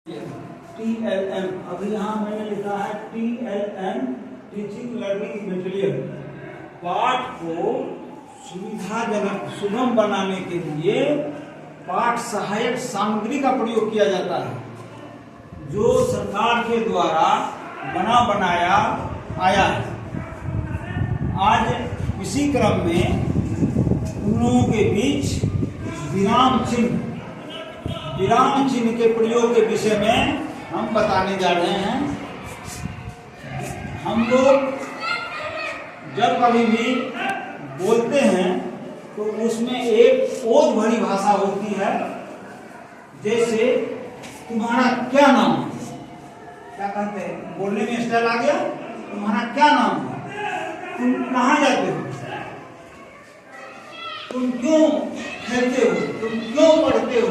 TLM, अभी यहाँ मैंने लिखा है TLM टीचिंग लर्निंग मटेरियल। पाठ को सुविधाजनक सुगम बनाने के लिए पाठ सहायक सामग्री का प्रयोग किया जाता है, जो सरकार के द्वारा बनाया आया है। आज इसी क्रम में उन लोगों के बीच विराम चिन्ह के प्रयोग के विषय में हम बताने जा रहे हैं। हम लोग जब कभी भी बोलते हैं तो उसमें एक ओज भरी भाषा होती है। जैसे तुम्हारा क्या नाम है, क्या कहते हैं, बोलने में स्टाइल आ गया। तुम्हारा क्या नाम है, तुम कहाँ जाते हो, तुम क्यों खेलते हो, तुम क्यों पढ़ते हो,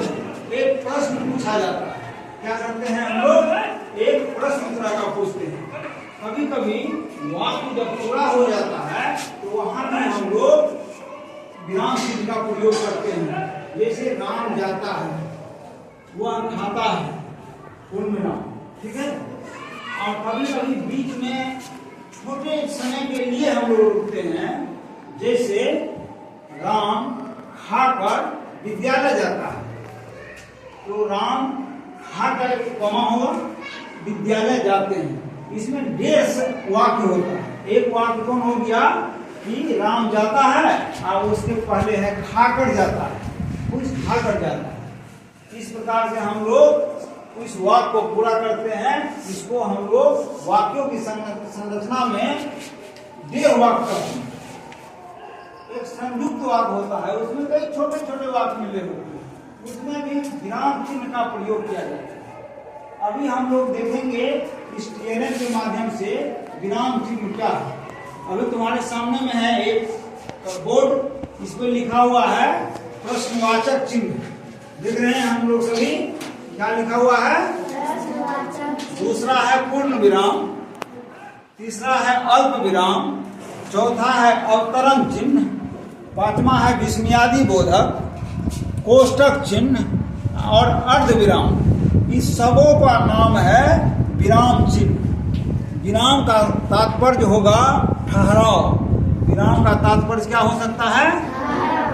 एक प्रश्न पूछा जाता है। क्या करते हैं हम लोग, एक प्रश्न तरह का पूछते हैं। कभी कभी वाक्य जब पूरा हो जाता है तो वहां पर हम लोग विराम चिन्ह का प्रयोग करते हैं। जैसे राम जाता है, वह खाता है, पूर्ण विराम, ठीक है। और कभी कभी बीच में छोटे समय के लिए हम लोग रुकते हैं। जैसे राम खाकर विद्यालय जाता है, तो राम खाकर कमा होगा, विद्यालय जाते हैं। इसमें 1.5 वाक्य होता है। एक वाक्य कौन हो गया कि राम जाता है, और उसके पहले है खाकर जाता है, कुछ खाकर जाता है। इस प्रकार से हम लोग इस वाक्य को पूरा करते हैं। इसको हम लोग वाक्यों की संरचना में 1.5 वाक्य करते हैं। एक संयुक्त वाक्य होता है, उसमें कई छोटे छोटे वाक्य मिले होते हैं, उसमें भी विराम चिन्ह का प्रयोग किया जाता है। अभी हम लोग देखेंगे इस TLM के माध्यम से विराम चिन्ह क्या है। अभी तुम्हारे सामने में है एक बोर्ड, इस पर लिखा हुआ है प्रश्नवाचक चिन्ह, देख रहे हैं हम लोग सभी। क्या लिखा हुआ है, दूसरा है पूर्ण विराम, तीसरा है अल्प विराम, चौथा है अवतरण चिन्ह, पांचवा है विस्मयादि बोधक, कोष्टक चिन्ह और अर्ध विराम। इस सबों का नाम है विराम चिन्ह। विराम का तात्पर्य होगा ठहराव। विराम का तात्पर्य क्या हो सकता है,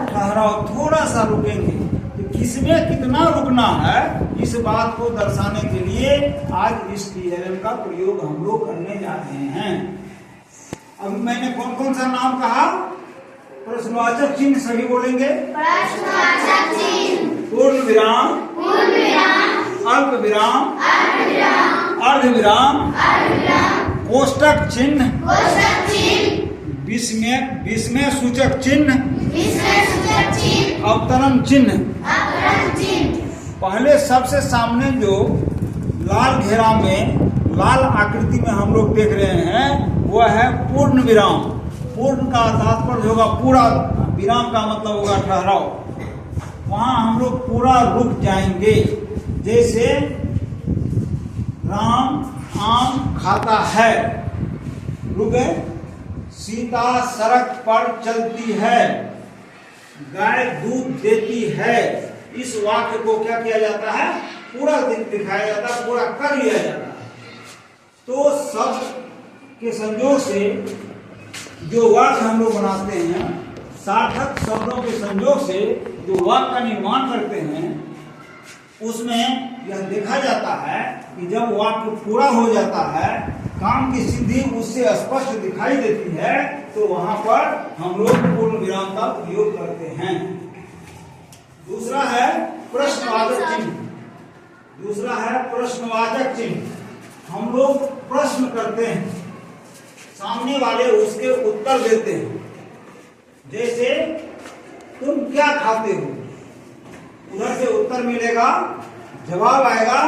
ठहराव। थोड़ा सा रुकेंगे, तो किसमें कितना रुकना है, इस बात को दर्शाने के लिए आज इस TLM का प्रयोग हम लोग करने जा रहे हैं। अब मैंने कौन कौन सा नाम कहा, प्रश्नवाचक चिन्ह सभी बोलेंगे। प्रश्नवाचक चिन्ह, पूर्ण विराम, अल्प विराम, अर्ध विराम, कोष्टक चिन्ह, विस्मय सूचक चिन्ह, अवतरण चिन्ह। पहले सबसे सामने जो लाल घेरा में, लाल आकृति में हम लोग देख रहे हैं, वह है पूर्ण विराम। पूर्ण का तात्पर्य होगा पूरा, विराम का मतलब होगा ठहराव। वहां हम लोग पूरा रुक जाएंगे। जैसे राम आम खाता है, रुक गए। सीता सड़क पर चलती है, गाय दूध देती है। इस वाक्य को क्या किया जाता है, पूरा दिखाया जाता है, पूरा कर लिया जाता है। तो शब्द के संयोग से जो वाक्य हम लोग बनाते हैं, सार्थक शब्दों के संयोग से जो वाक्य का निर्माण करते हैं, उसमें यह देखा जाता है कि जब वाक्य पूरा हो जाता है, काम की सिद्धि उससे स्पष्ट दिखाई देती है, तो वहां पर हम लोग पूर्ण विराम का प्रयोग करते हैं। दूसरा है प्रश्नवाचक चिन्ह। दूसरा है प्रश्नवाचक चिन्ह। हम लोग प्रश्न करते हैं, सामने वाले उसके उत्तर देते हैं। जैसे तुम क्या खाते हो, उधर से उत्तर मिलेगा, जवाब आएगा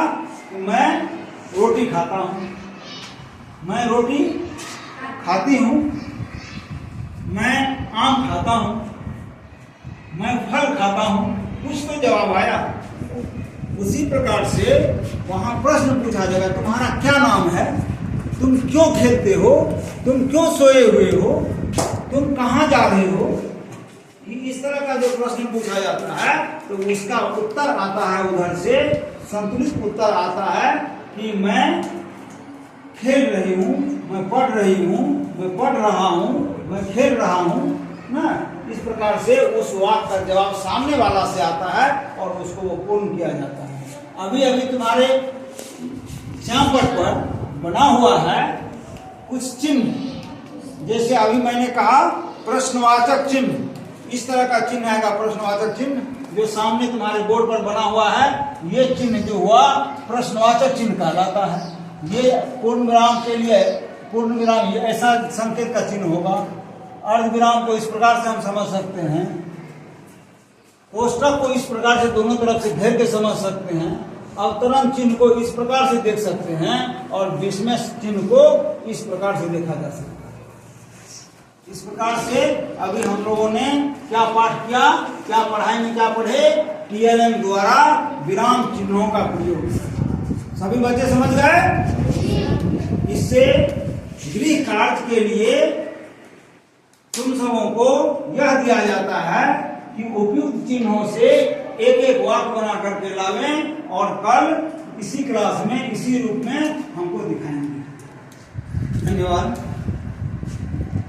कि मैं रोटी खाता हूं, मैं रोटी खाती हूं, मैं आम खाता हूं, मैं फल खाता हूं। कुछ तो जवाब आया। उसी प्रकार से वहां प्रश्न पूछा जाएगा, तुम्हारा क्या नाम है, तुम क्यों खेलते हो, तुम क्यों सोए हुए हो, तुम कहाँ जा रहे हो। इस तरह का जो प्रश्न पूछा जाता है, तो उसका उत्तर आता है उधर से संतुलित उत्तर आता है कि मैं खेल रही हूँ, मैं पढ़ रही हूँ, मैं पढ़ रहा हूँ, मैं खेल रहा हूँ ना। इस प्रकार से उस वाक्य का जवाब सामने वाला से आता है और उसको वो पूर्ण किया जाता है। अभी अभी तुम्हारे श्यामपट पर बना हुआ है कुछ चिन्ह, जैसे अभी मैंने कहा प्रश्नवाचक चिन्ह, इस तरह का चिन्ह आएगा प्रश्नवाचक चिन्ह जो सामने तुम्हारे बोर्ड पर बना हुआ है। ये चिन्ह जो हुआ प्रश्नवाचक चिन्ह कहलाता है। ये पूर्ण विराम के लिए पूर्ण विराम ये ऐसा संकेत का चिन्ह होगा। अर्ध विराम को इस प्रकार से हम समझ सकते हैं, कोष्ठक को इस प्रकार से दोनों तरफ से घेर के समझ सकते हैं, अवतरण चिन्ह को इस प्रकार से देख सकते हैं और विस्मय चिन्ह को इस प्रकार से देखा जा सकता है। इस प्रकार से अभी हम लोगों ने क्या पाठ किया, क्या पढ़ाई में क्या पढ़े, टीएलएम द्वारा विराम चिन्हों का प्रयोग। सभी बच्चे समझ गए। इससे गृह कार्य के लिए तुम सबों को यह दिया जाता है कि उपयुक्त चिन्हों से एक एक वाक्य बना करके लावें और कल इसी क्लास में इसी रूप में हमको दिखाएंगे। धन्यवाद।